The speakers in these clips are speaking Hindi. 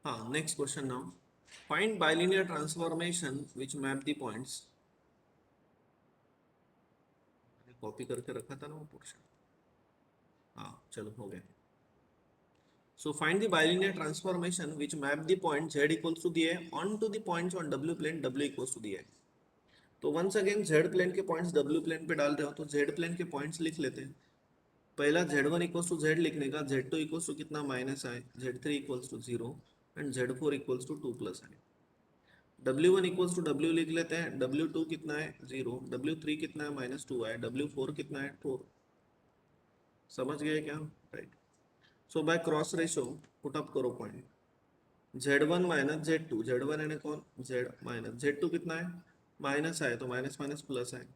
हाँ, next question now. Find bilinear transformation which map the points. Copy करके रखा था ना वो पोर्शन। हाँ चलो हो गया। So find the bilinear transformation which map the point z equals to the a onto the points on w plane w equals to the a। तो वंस अगेन z प्लेन के पॉइंट्स w प्लेन पे डाल रहे हो तो z प्लेन के पॉइंट्स लिख लेते हैं। पहला z1 इक्वल्स टू z लिखने का, z2 इक्वल्स टू कितना minus I, z3 equals to zero and z4 equals to two plus I. w1 equals to w लिख लेते हैं, w2 कितना है जीरो, w3 कितना है माइनस टू आई, w4 कितना है फोर। समझ गए क्या? Right. So by cross ratio put up करो point. Z1 minus Z2, Z1 यानी कौन, Z माइनस Z2 कितना है माइनस है तो माइनस माइनस प्लस है,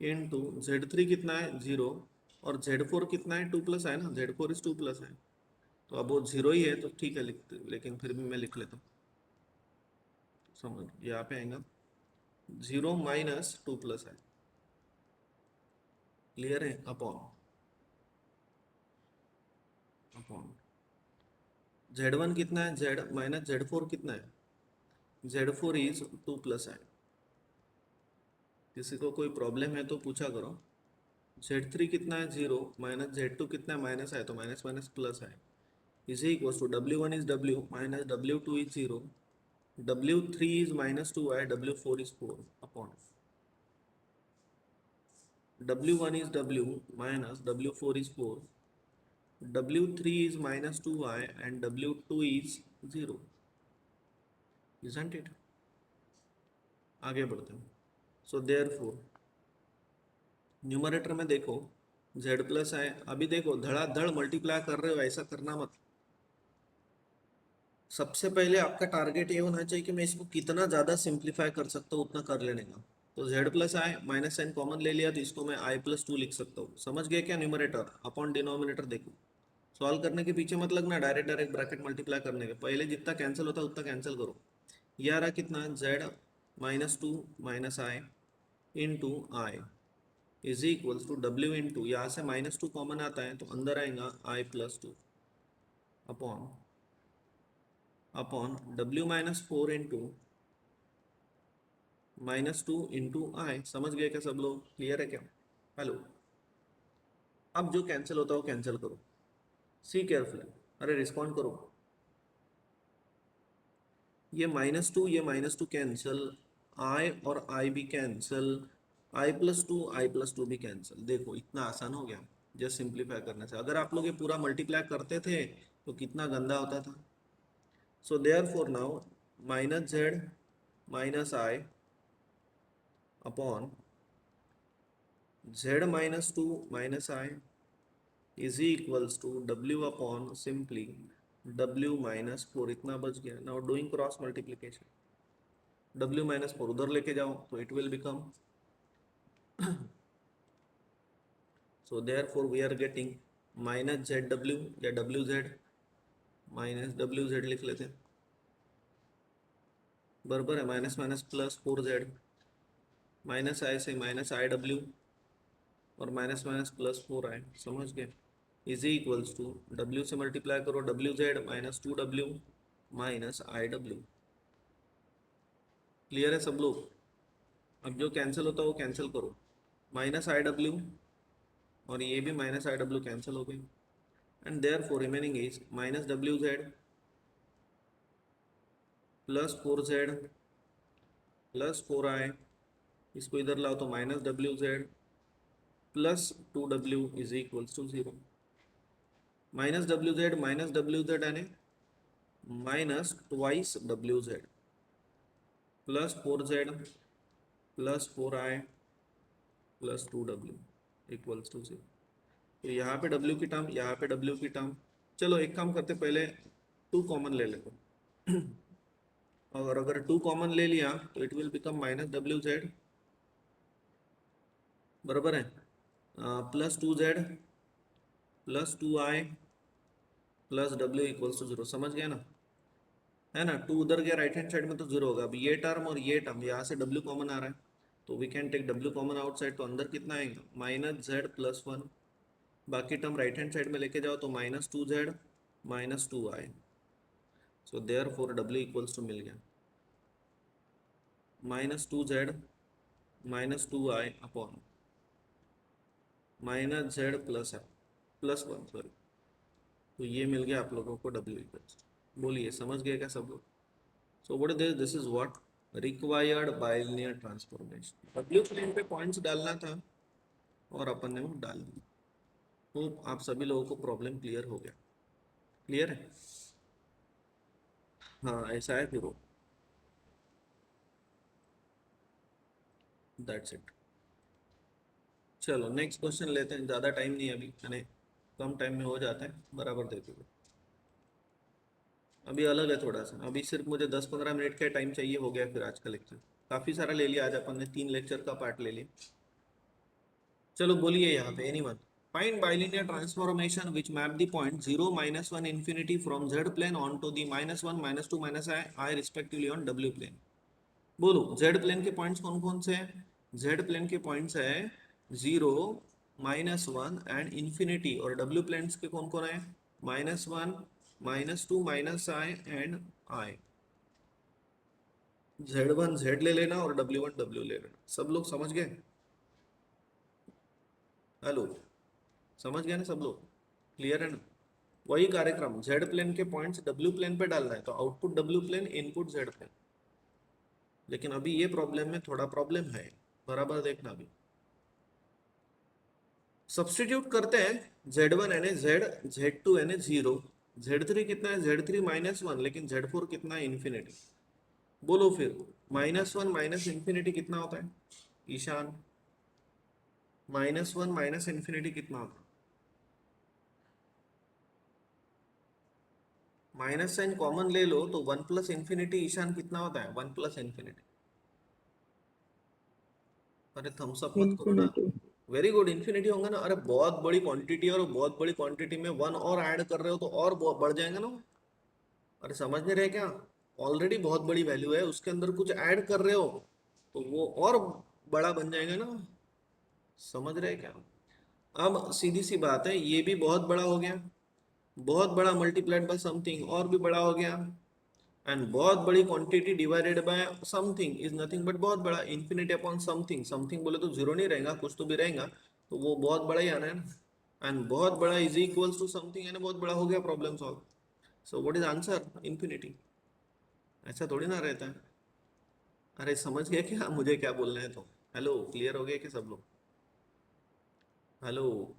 इन टू Z3 कितना है जीरो और Z4 कितना है टू प्लस है ना, Z4 इज टू प्लस है। तो अब वो जीरो ही है तो ठीक है लिखते, लेकिन फिर भी मैं लिख लेता हूँ। समझ यहाँ पे आएगा जीरो माइनस टू प्लस है। क्लियर है? अपॉन अपॉन Z1 कितना है, Z माइनस Z4 कितना है, Z4 इज टू प्लस है। किसी को कोई प्रॉब्लम है तो पूछा करो। Z3 कितना है जीरो माइनस Z2 कितना है माइनस है तो माइनस माइनस प्लस है, is equal to W1 is W minus W2 is zero, W3 is minus two है, W4 is four upon W1 is W minus W4 is four, W3 is minus two I and W2 is zero. Isn't it? आगे बढ़ते हैं। सो देयरफॉर न्यूमरेटर में देखो z प्लस है, अभी देखो धड़ाधड़ मल्टीप्लाई कर रहे हो, ऐसा करना मत। सबसे पहले आपका टारगेट ये होना चाहिए कि मैं इसको कितना ज़्यादा सिंप्लीफाई कर सकता हूँ उतना कर लेने का। तो z प्लस आई माइनस साइन कॉमन ले लिया तो इसको मैं i प्लस टू लिख सकता हूँ। समझ गए क्या? न्यूमरेटर अपॉन डिनोमिनेटर देखो। सॉल्व करने के पीछे मत लगना, डायरेक्ट डायरेक्ट ब्रैकेट मल्टीप्लाई करने के पहले जितना कैंसिल होता है उतना कैंसिल करो। ये आ रहा कितना, z minus two minus i in two i is equals to डब्ल्यू इन टू, यहाँ से माइनस टू कॉमन आता है तो अंदर आएगा i plus two upon upon W minus four into minus two into i. समझ गए क्या सब लोग? क्लियर है क्या? हेलो। अब जो कैंसिल होता है वो कैंसिल करो, सी केयरफुली। अरे रिस्पॉन्ड करो। ये माइनस टू कैंसिल, आई और आई भी कैंसिल, आई प्लस टू भी कैंसिल। देखो इतना आसान हो गया जस्ट सिंप्लीफाई करने से। अगर आप लोग ये पूरा मल्टीप्लाई करते थे तो कितना गंदा होता था। So therefore now minus Z minus i upon z minus two minus i is equals to w upon simply w minus four. इतना बच गया। Now doing cross multiplication, w minus four उधर लेके जाओ तो it will become, so therefore we are getting minus Z W या W Z minus W Z लिख लेते हैं, बराबर है minus minus plus four Z minus आई से माइनस आई डब्ल्यू और माइनस माइनस प्लस फोर आई। समझ गए? इज इक्वल्स टू डब्ल्यू से मल्टीप्लाई करो W Z minus to W minus I W. Clear है सब लोग? अब जो कैंसिल होता है वो कैंसिल करो, माइनस आई डब्ल्यू और ये भी माइनस आई डब्ल्यू कैंसिल हो गई and therefore remaining is minus W Z plus four Z plus four i, इसको इधर लाओ तो minus W Z plus two W is equals to zero. Minus W Z यानी minus twice W Z plus four Z plus four i plus two W equals to zero. तो यहाँ पे डब्ल्यू की टर्म, यहाँ पे डब्ल्यू की टर्म। चलो एक काम करते, पहले टू कॉमन ले लेते हैं। और अगर टू कॉमन ले लिया तो it will become minus W z, बराबर है plus two z plus two i plus डब्ल्यू इक्वल्स टू जीरो। समझ गया ना? है ना? टू उधर गया राइट हैंड साइड में तो जीरो होगा। अब ये टर्म और ये टर्म यहाँ से डब्ल्यू कॉमन आ रहा है तो we can take W common outside, तो अंदर कितना आएगा माइनस जेड प्लस वन। बाकी टर्म राइट हैंड साइड में लेके जाओ तो minus two Z minus two I. So therefore W equals to मिल गया -2z -2i upon -z +1 sorry. तो ये मिल गया आप लोगों को डब्ल्यू इक्वल्स। बोलिए समझ गए क्या सब लोग? So what is this is what required bilinear transformation. डब्ल्यू प्लेन पे पॉइंट्स डालना था और अपन ने वो डाल दिया। होप आप सभी लोगों को प्रॉब्लम क्लियर हो गया। क्लियर है? हाँ ऐसा है फिर वो। That's it. चलो नेक्स्ट क्वेश्चन लेते हैं, ज़्यादा टाइम नहीं अभी, यानी कम टाइम में हो जाता है, बराबर देते हुए। अभी अलग है थोड़ा सा, अभी सिर्फ मुझे 10-15 मिनट का टाइम चाहिए, हो गया फिर आज का लेक्चर। काफ़ी सारा ले लिया आज अपन ने, 3 लेक्चर का पार्ट ले लिया। चलो बोलिए यहाँ पे anyone. Find bilinear transformation which map the point 0 -1 infinity from z plane on to the -1 -2 -i respectively on w plane. बोलो z प्लेन के पॉइंट्स कौन कौन से हैं? z प्लेन के पॉइंट्स है 0 -1 एंड इंफिनिटी, और w प्लेन्स के कौन कौन है? -1 -2 -i and i। z1 z ले लेना और w1 w ले लेना। सब लोग समझ गए? हेलो, समझ गए ना सब लोग? क्लियर है ना? वही कार्यक्रम, z प्लेन के पॉइंट्स w प्लेन पे डालना है, तो output w plane, input z plane. लेकिन अभी ये प्रॉब्लम में थोड़ा प्रॉब्लम है, बराबर देखना। अभी सब्स्टिट्यूट करते हैं, z1 यानी z, z2 यानी 0, z3 कितना है? z3 -1, लेकिन z4 कितना है? इन्फिनिटी। बोलो फिर -1 माइनस इन्फिनिटी कितना होता है? ईशान, -1 माइनस इन्फिनिटी कितना होता है? माइनस साइन कॉमन ले लो तो 1 प्लस इन्फिनिटी, ईशान कितना होता है? 1 प्लस इन्फिनिटी। अरे थम्स अप मत करो ना। इंफिनिटी। वेरी गुड, इन्फिनिटी होगा ना। अरे बहुत बड़ी क्वांटिटी और बहुत बड़ी क्वांटिटी में 1 और ऐड कर रहे हो तो और बढ़ जाएगा ना। अरे समझ नहीं रहे क्या? ऑलरेडी बहुत बड़ी वैल्यू है, उसके अंदर कुछ ऐड कर रहे हो तो वो और बड़ा बन जाएगा ना। समझ रहे क्या? अब सीधी सी बात है, ये भी बहुत बड़ा हो गया, बहुत बड़ा मल्टीप्लाइड बाय समथिंग और भी बड़ा हो गया, एंड बहुत बड़ी quantity divided by something is nothing but बहुत बड़ा। इन्फिनिटी अपॉन समथिंग, समथिंग बोले तो जीरो नहीं रहेगा, कुछ तो भी रहेगा, तो वो बहुत बड़ा ही आना है ना। एंड बहुत बड़ा इज इक्वल्स टू समथिंग, यानी बहुत बड़ा हो गया, problem solve. So what is answer? Infinity. ऐसा थोड़ी ना रहता है। अरे समझ गए क्या मुझे क्या बोलना है? तो हेलो, क्लियर हो गया क्या सब लोग? हेलो,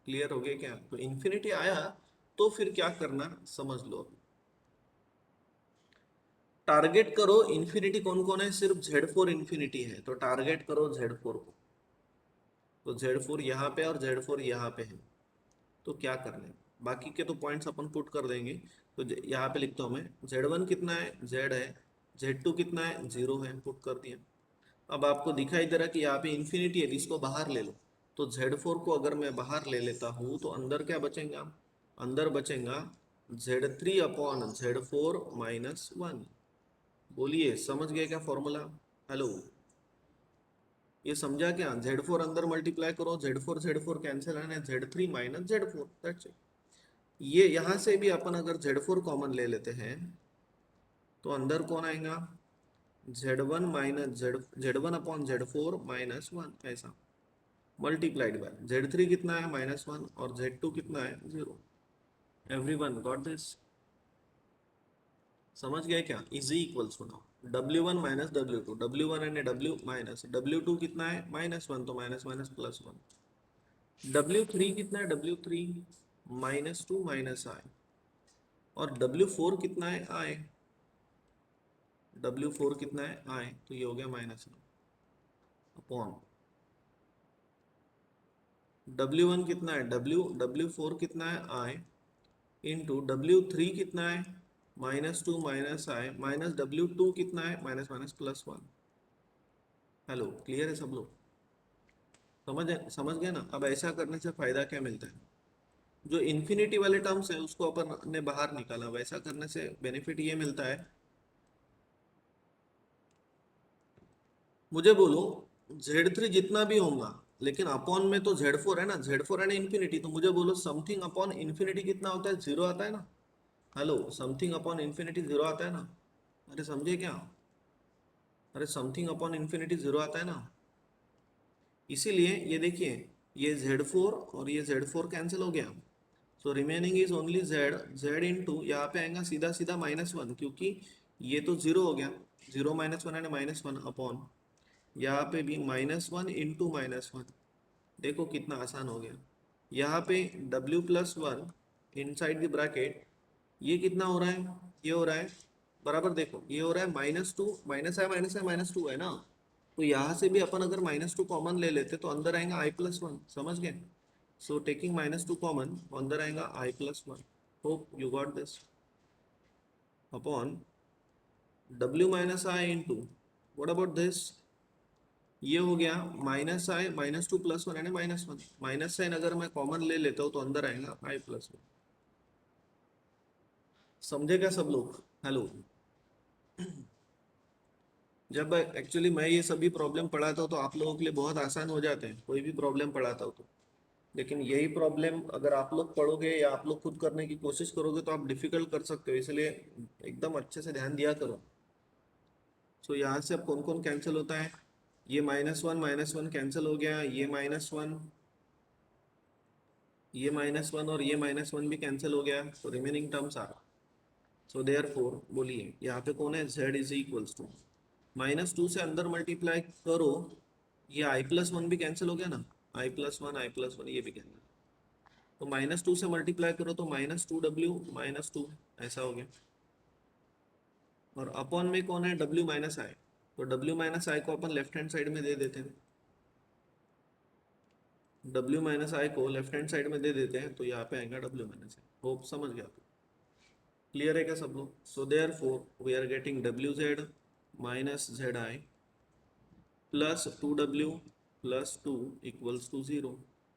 क्लियर हो गया क्या? तो इन्फिनिटी आया तो फिर क्या करना समझ लो। टारगेट करो इन्फिनिटी कौन कौन है? सिर्फ Z4 इन्फिनिटी है, तो टारगेट करो Z4 को। तो Z4 यहाँ पे और Z4 यहाँ पे है, तो क्या करना है? बाकी के तो पॉइंट्स अपन पुट कर देंगे। तो यहाँ पे लिखता हूँ मैं, Z1 कितना है? Z है। Z2 कितना है? 0 है, पुट कर दिया। अब आपको दिखाई दे रहा है कि यहाँ पे इन्फिनिटी है, इसको बाहर ले लो। तो Z4 को अगर मैं बाहर ले लेता हूँ तो अंदर क्या बचेगा? अंदर बचेगा Z3 अपॉन Z4 -1। बोलिए समझ गए क्या फॉर्मूला? हेलो, ये समझा क्या? Z4 अंदर मल्टीप्लाई करो, Z4 कैंसिल है, Z3 -Z4, दैट्स इट। ये यहाँ से भी अपन अगर Z4 कॉमन ले लेते हैं तो अंदर कौन आएगा? Z1 minus Z1 upon Z4 -1, ऐसा मल्टीप्लाइड बाय Z3 कितना है? -1, और Z2 कितना है? 0। Everyone got this? समझ गए क्या? इजी इक्वल्स होना W1 माइनस W2, W1 यानी W माइनस W2 कितना है? -1, तो माइनस माइनस +1। W3 कितना है? W3 -2 -i, और W4 कितना है? i। W4 कितना है? i, तो ये हो गया -9 अपॉन W1 कितना है? W4 कितना है? i इंटू W3 कितना है? -2 -i माइनस W2 कितना है? Minus minus +1। हेलो, क्लियर है सब लोग? समझ गए ना? अब ऐसा करने से फायदा क्या मिलता है? जो इन्फिनिटी वाले टर्म्स है उसको अपन ने बाहर निकाला, वैसा करने से बेनिफिट ये मिलता है। मुझे बोलो Z3 जितना भी होगा, लेकिन अपॉन में तो Z4 है ना, Z4 है ना इन्फिनिटी, तो मुझे बोलो समथिंग अपॉन इन्फिनिटी कितना होता है? 0 आता है ना। Hello, something upon infinity zero आता है ना? अरे समझे क्या? अरे समथिंग अपॉन इन्फिनिटी जीरो आता है ना, इसीलिए ये देखिए, ये Z4 और ये Z4 कैंसिल हो गया। So remaining is only Z into, यहाँ पे आएगा सीधा सीधा -1, क्योंकि ये तो जीरो हो गया, जीरो -1 एंड -1 अपॉन, यहाँ पे भी -1 इंटू -1। देखो कितना आसान हो गया। यहाँ पे W+1 इनसाइड द ब्रैकेट, ये कितना हो रहा है? ये हो रहा है बराबर, देखो ये हो रहा है -2, -है -2 है ना, तो यहाँ से भी अपन अगर -2 कॉमन ले लेते तो अंदर आएगा I+1, समझ गए? सो टेकिंग -2 कॉमन, तो अंदर आएगा I+1। Hope you got this. Upon W - I into, what about this, ये हो गया -I -2+1 यानी -1, माइनस साइन अगर मैं कॉमन ले लेता हूँ तो अंदर आएगा I+1। समझे क्या सब लोग? हेलो, जब एक्चुअली मैं ये सभी प्रॉब्लम पढ़ाता हूँ तो आप लोगों के लिए बहुत आसान हो जाते हैं, कोई भी प्रॉब्लम पढ़ाता हूँ तो। लेकिन यही प्रॉब्लम अगर आप लोग पढ़ोगे या आप लोग खुद करने की कोशिश करोगे तो आप डिफिकल्ट कर सकते हो, इसलिए एकदम अच्छे से ध्यान दिया करो। सो यहाँ से अब कौन कौन कैंसिल होता है? ये -1 कैंसिल हो गया, ये -1, ये -1 और ये -1 भी कैंसिल हो गया, तो remaining terms are, so therefore बोलिए यहाँ पे कौन है? Z इज इक्वल्स टू, -2 से अंदर मल्टीप्लाई करो, ये I+1 भी कैंसिल हो गया ना, I+1 ये भी कैंसिल, तो -2 से मल्टीप्लाई करो तो -2W -2, ऐसा हो गया। और अपॉन में कौन है? W - I, तो W - I को अपन लेफ्ट हैंड साइड में दे देते हैं, W - I को लेफ्ट हैंड साइड में दे देते हैं, तो यहाँ पे आएगा W - I। होप समझ गया? क्लियर है क्या सब लोग? So therefore we are getting WZ - ZI +2W +2 equals to 0,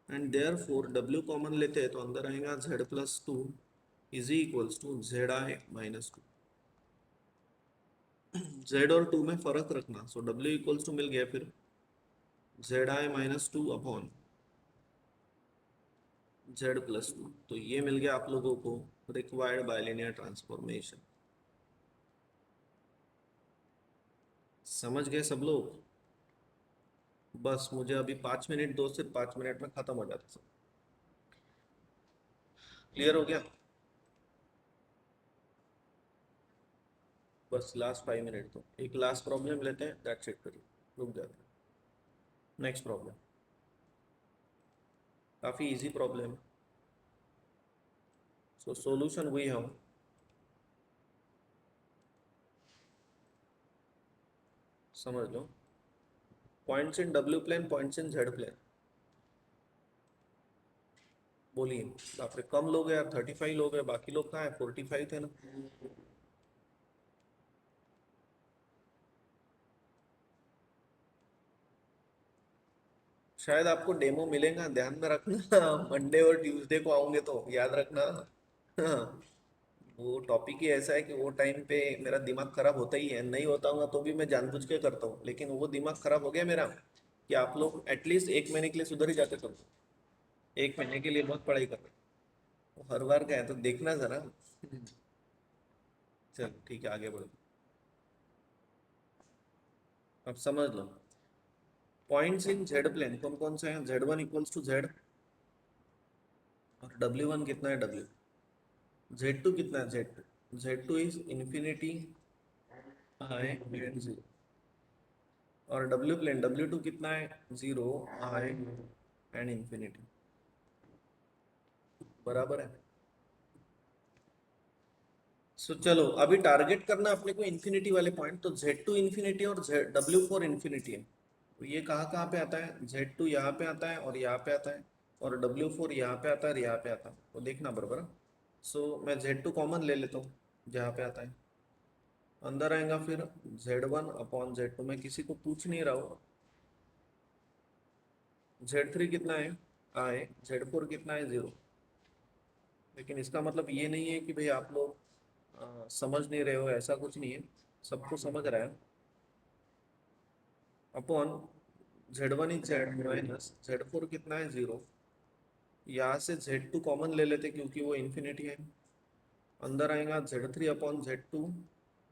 and therefore W common लेते हैं तो अंदर आएगा Z+2 is equals to ZI - 2। Z और 2 में फर्क रखना, सो W इक्वल्स टू मिल गया फिर ZI - 2 अपॉन Z+2, तो ये मिल गया आप लोगों को रिक्वायर्ड बाइलिनियर ट्रांसफॉर्मेशन। समझ गए सब लोग? बस मुझे अभी 5 मिनट दो, सिर्फ 5 मिनट में खत्म हो जाता सब। क्लियर हो गया? बस लास्ट 5 मिनट, तो एक लास्ट प्रॉब्लम लेते हैं, दैट्स इट, करिए रुक जाते हैं। नेक्स्ट प्रॉब्लम काफी इजी प्रॉब्लम, सो सॉल्यूशन वही हम समझ लो। Points in W plane, points in Z plane, बोलिए। बाप रे, कम लोग हैं यार, 35 लोग हैं, बाकी लोग कहाँ है? 45 थे ना। शायद आपको डेमो मिलेगा, ध्यान में रखना मंडे और ट्यूसडे को आऊंगे तो याद रखना। हाँ, वो टॉपिक ही ऐसा है कि वो टाइम पे मेरा दिमाग खराब होता ही है, नहीं होता हूँ तो भी मैं जानबूझ के करता हूँ, लेकिन वो दिमाग खराब हो गया मेरा कि आप लोग एटलीस्ट 1 महीने के लिए सुधर ही जाते करो। 1 महीने के लिए बहुत पढ़ाई कर रहे हो, हर बार का है तो देखना जरा। चल ठीक है, आगे बढ़ो। अब समझ लो, पॉइंट्स इन Z प्लेन कौन कौन से हैं? Z1 इक्वल्स टू Z, और W1 कितना है? W। Z2 कितना है? Z2 is infinity, I and 0। और W प्लेन W2 कितना है? 0, I एंड इन्फिनिटी, बराबर है। सो चलो अभी टारगेट करना अपने को इन्फिनिटी वाले पॉइंट, तो Z2 इन्फिनिटी और W4 इन्फिनिटी है, तो ये कहाँ कहाँ पे आता है? Z2 यहाँ पे आता है और यहाँ पे आता है, और W4 यहाँ पे आता है और यहाँ पे आता है, तो देखना बराबर। सो मैं Z2 कॉमन ले लेता हूँ जहाँ पे आता है, अंदर आएगा फिर Z1 अपॉन Z2, मैं किसी को पूछ नहीं रहा हूँ। Z3 कितना है? I। Z4 कितना है? 0। लेकिन इसका मतलब ये नहीं है कि भाई आप लोग समझ नहीं रहे हो, ऐसा कुछ नहीं है, सबको समझ रहा है। Upon Z1 is Z minus Z4 कितना है? 0। यहाँ से Z2 कॉमन ले लेते क्योंकि वो इन्फिनिटी है, अंदर आएगा Z3 upon Z2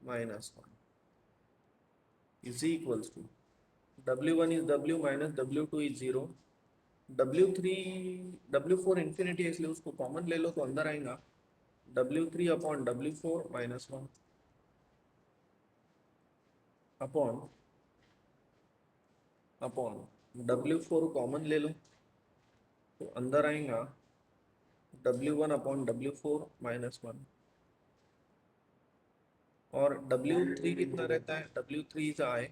minus 1 is equals to W1 is W minus W2 is 0, W3 W4 infinity है इसलिए उसको कॉमन ले लो तो अंदर आएगा W3 upon W4 minus 1 upon upon W4 common ले लो तो अंदर आएगा W1 अपॉन W4 माइनस 1 और W3 कितना रहता है, W3 is I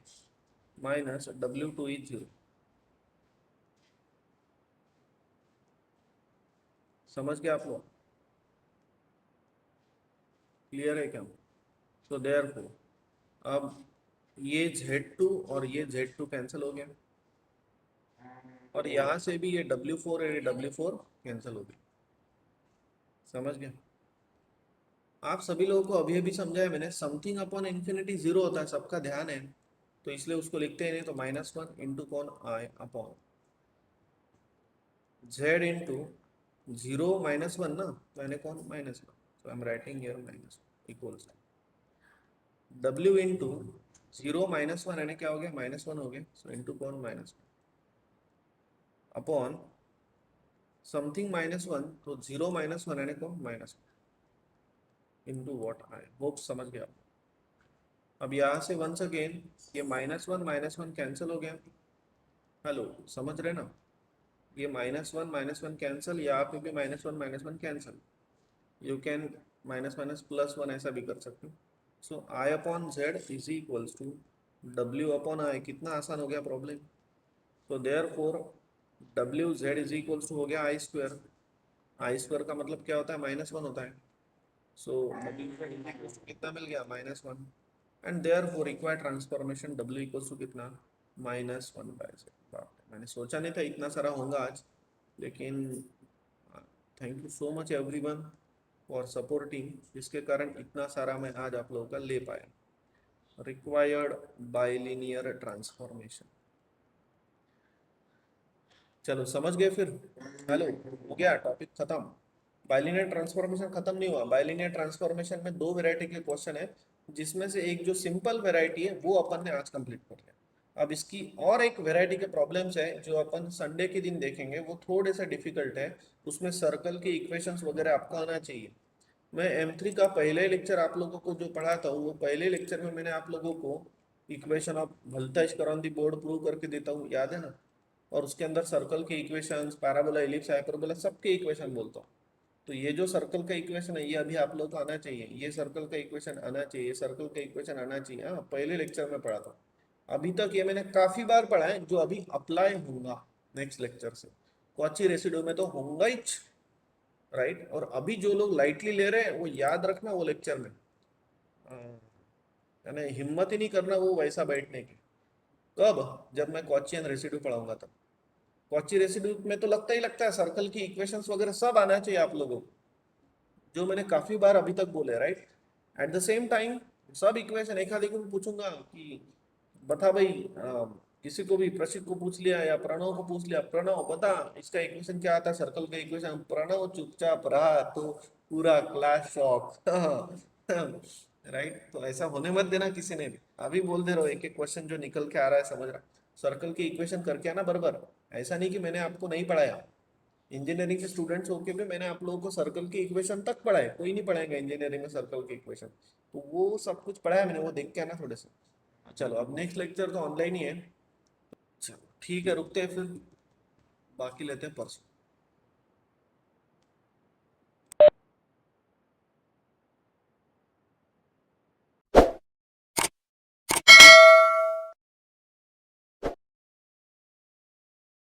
minus W2 is 0। समझ गए आप लोग? क्लियर है क्या? तो देयरफॉर अब ये Z2 और ये Z2 कैंसिल हो गया और यहाँ से भी ये W4 और ये W4 कैंसिल हो गया। समझ गए? आप सभी लोगों को अभी अभी समझाया मैंने, समथिंग अपॉन इंफिनिटी 0 होता है, सबका ध्यान है, तो इसलिए उसको लिखते हैं नहीं तो -1 इंटू कौन I अपॉन Z इंटू 0 -1 ना, तो यानी कौन -1, so I'm writing here minus equals W into 0 -1 यानी क्या हो गया, -1 हो गया, so इंटू कौन -1 अपॉन समथिंग -1 तो 0 -1 यानी कौन -1 इंटू वॉट I होप समझ गया। अब यहाँ से वंस अगेन ये -1 कैंसिल हो गया। हेलो, समझ रहे ना? ये -1 कैंसिल, यहाँ पे भी -1 cancel, you can minus minus +1 ऐसा भी कर सकते हो। So I upon Z is equals to W upon I। कितना आसान हो गया प्रॉब्लम। तो देयर फोर डब्ल्यू जेड इज इक्वल्स टू हो गया आई स्क्वायर। आई स्क्वायर का मतलब क्या होता है, -1 होता है। सो डब्ल्यू जेड इज इक्वल्स टू कितना मिल गया, -1 and therefore required transformation डब्ल्यू इक्वल्स टू कितना, -1/z। मैंने सोचा नहीं था इतना सारा होगा आज, लेकिन thank you so much everyone for supporting, जिसके कारण इतना सारा मैं आज आप लोगों का ले पाया। रिक्वायर्ड बाइलिनियर ट्रांसफॉर्मेशन, चलो समझ गए फिर। हेलो, हो गया टॉपिक खत्म। बाइलिनियर ट्रांसफॉर्मेशन खत्म नहीं हुआ। बाइलिनियर ट्रांसफॉर्मेशन में दो वैरायटी के क्वेश्चन है, जिसमें से एक जो सिंपल वैरायटी है वो अपन ने आज कंप्लीट कर लिया। अब इसकी और एक वैरायटी के प्रॉब्लम्स है जो अपन संडे के दिन देखेंगे, वो थोड़े से डिफिकल्ट है। उसमें सर्कल के इक्वेशंस वगैरह आपको आना चाहिए। मैं M3 का पहले लेक्चर आप लोगों को जो पढ़ाता हूँ, वो पहले लेक्चर में मैंने आप लोगों को इक्वेशन ऑफ वोल्टेज करॉन दी बोर्ड प्रूव करके देता हूँ, याद है ना? और उसके अंदर सर्कल के इक्वेशंस, पैराबोला, एलिप्स, हाइपरबोला, सबके इक्वेशन बोलता हूँ। तो ये जो सर्कल का इक्वेशन है ये अभी आप लोग को आना चाहिए, ये सर्कल का इक्वेशन आना चाहिए, सर्कल का इक्वेशन आना चाहिए। हाँ, पहले लेक्चर में पढ़ा था। अभी तक ये मैंने काफी बार पढ़ा है, जो अभी अप्लाई होगा नेक्स्ट लेक्चर से। कॉची रेसिड्यू में तो होगा ही, राइट। और अभी जो लोग लाइटली ले रहे हैं वो याद रखना वो लेक्चर में, यानी हिम्मत ही नहीं करना वो वैसा बैठने की। कब? जब मैं कॉचियन रेसिड्यू पढ़ाऊंगा तब। कॉची रेसिड्यू में तो लगता है सर्कल की इक्वेशंस वगैरह सब आना चाहिए आप लोगों को, जो मैंने काफी बार अभी तक बोले, right. At the same time सब इक्वेशन एक आधे को पूछूंगा कि बता भाई, किसी को भी, प्रशिक को पूछ लिया या प्रणव को पूछ लिया, प्रणव बता इसका इक्वेशन क्या आता है, सर्कल का इक्वेशन। प्रणव चुपचाप रहा तो पूरा क्लास शॉक राइट। तो ऐसा होने मत देना किसी ने भी। अभी बोल दे रहा हो एक एक क्वेश्चन जो निकल के आ रहा है, समझ रहा। सर्कल की इक्वेशन करके आना बराबर। ऐसा नहीं कि मैंने आपको नहीं पढ़ाया, इंजीनियरिंग के स्टूडेंट्स होके भी मैंने आप लोगों को सर्कल की इक्वेशन तक पढ़ाए। कोई नहीं पढ़ाएगा इंजीनियरिंग में सर्कल की इक्वेशन, तो वो सब कुछ पढ़ाया मैंने, वो देख के आना थोड़े से। चलो अब नेक्स्ट लेक्चर तो ऑनलाइन ही है। चलो ठीक है, रुकते हैं फिर, बाकी लेते हैं परसों।